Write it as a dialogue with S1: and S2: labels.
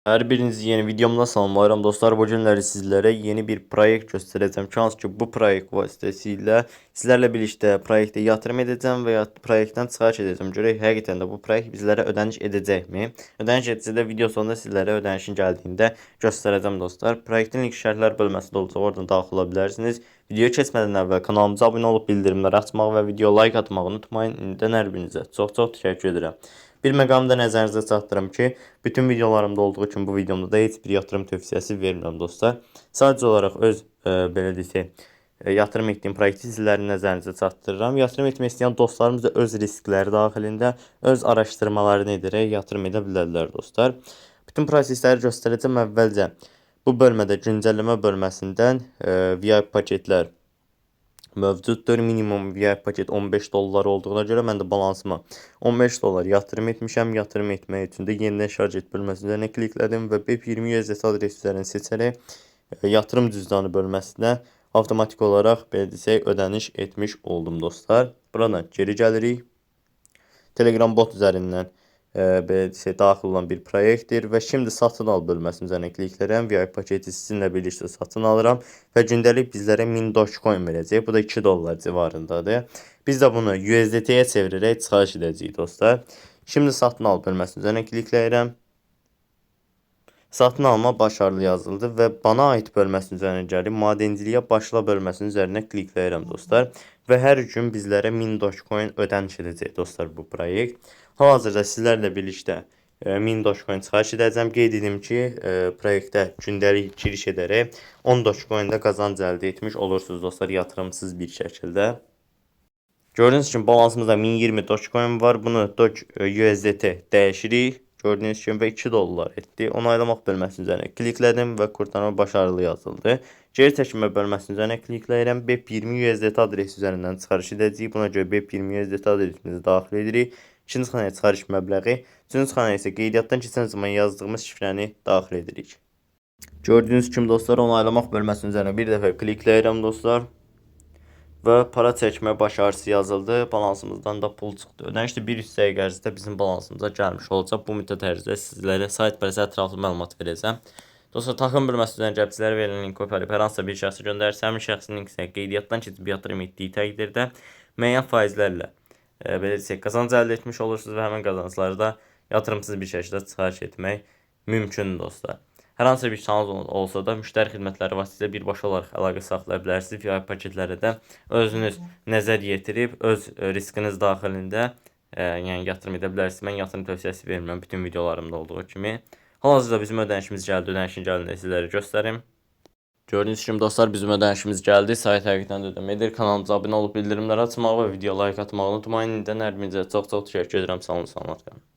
S1: Her birinizi yeni videomda salamlayıram dostlar. Bu günləri sizlərə yeni bir proyekt göstərəcəm. Şans ki bu proyekt vasitəsilə sizlərlə birlikdə proyektə yatırım edəcəm və ya proyektdən çıxış edəcəm. Görək həqiqətən də bu proyekt bizlərə ödəniş edəcəkmi? Ödəniş etsə də video sonunda sizlərə ödənişin gəldiyində göstərəcəm dostlar. Proyektin link şərhlər bölməsində olacaq. Oradan daxil ola bilərsiniz. Videoya keçmədən əvvəl kanalımıza abunə olub bildirimləri açmağı və video like atmağı unutmayın. İndidən hər birinizə çox təşəkkür edirəm. Bir məqamı da nəzərinizə çatdırım ki, bütün videolarımda olduğu kimi bu videomda da heç bir yatırım tövsiyəsi vermirəm dostlar. Sadəcə olaraq öz belə desək, yatırım etdiyim proyekti sizlərin nəzərinizə çatdırıram. Yatırım etmək istəyən dostlarımız da öz riskləri daxilində öz araşdırmalarını edərək yatırım edə bilərlər dostlar. Bütün prosesləri göstərəcəm əvvəlcə. Bu bölmədə güncəlləmə bölməsindən VIP paketlər mövcuddur. Minimum VIP paket 15 dollar olduğuna görə mən də balansıma 15 dollar yatırım etmişəm. Yatırım etmək üçün də yenidən şarj et bölməsində kliklədim və BEP20 USDT adres üzərini seçərək yatırım cüzdanı bölməsinə avtomatik olaraq belə desək ödəniş etmiş oldum dostlar. Buradan geri gəlirik. Telegram bot üzərindən belə desək daxil olan bir proyektdir və şimdi satın al bölməsinin üzərinə kliklərəm. VIP paketi sizinlə birlikdə satın alıram və gündəlik bizlərə 1000 Dogecoin verəcək. Bu da 2 dollar civarındadır. Biz də bunu USDT-yə çevirərək çıxış edəcəyik dostlar. Şimdi satın al bölməsinin üzərinə klikləyirəm. Satın alma başarılı yazıldı və bana ait bölməsinin üzərinə gəlib madenciliyə başla bölməsinin üzərinə klikləyirəm dostlar. Və hər gün bizlərə 1000 Dogecoin ödəniş edəcək dostlar bu proyekt. Hal-hazırda sizlərlə birlikdə 1000 Dogecoin çıxış edəcəm. Qeyd edim ki, proyektə gündəlik giriş edərək 10 Dogecoin də qazanc əldə etmiş olursunuz dostlar yatırımsız bir şəkildə. Gördüyünüz kimi balansımızda 1020 Dogecoin var. Bunu USDT dəyişirik. Gördüğünüz kimi və 2 dollar etdi. Onaylamaq bölməsinin üzərinə kliklədim və kurtarma başarılı yazıldı. Geri çəkilmə bölməsinin üzərinə klikləyirəm. BEP20 USDT adresi üzərindən çıxarış edəcəyik. Buna görə BEP20 USDT adresimizi daxil edirik. İkinci xanaya çıxarış məbləği. Üçüncü xanaya isə qeydiyyatdan keçən zaman yazdığımız şifrəni daxil edirik. Gördüyünüz kimi dostlar onaylamaq bölməsinin üzərinə bir dəfə klikləyirəm dostlar. Və para çəkmə başarısı yazıldı. Balansımızdan da pul çıxdı. Ödəniş də bir hissəyə ərzində bizim balansımıza gəlmiş olacaq. Bu müddət ərzində sizlərə sayt barədə ətraflı məlumat verəcəm. Dostlar, taxım bölməsindən gəlib sizlərə verilən link kopyalayıb hər hansısa bir şəxsə göndərirsə, həmin şəxsin linkinə qeydiyyatdan keçib yatırım etdiyi təqdirdə müəyyən faizlərlə belə desək qazanc əldə etmiş olursunuz və həmin qazancları da yatırımsız bir şəkildə çıxarış etmək mümkündür dostlar. Hər hansı bir sualınız olsa da müştəri xidmətləri vasitəsilə birbaşa olaraq əlaqə saxlaya bilərsiniz. VIP paketlərə də özünüz nəzər yetirib öz riskiniz daxilində yəni yatırım edə bilərsiniz. Mən yatırım tövsiyəsi vermirəm bütün videolarımda olduğu kimi. Hal-hazırda bizim ödənişimiz gəldi. Ödənişin gəldiyini sizlərə göstərim. Gördüyünüz kimi dostlar bizim ödənişimiz gəldi. Sayt həqiqətən də ödəmə edir. Kanalımıza abunə olub bildirimləri açmağı və video like atmağı unutmayın. İndən hər birinizə çox təşəkkür edirəm. Sağ olun, salamat qalın.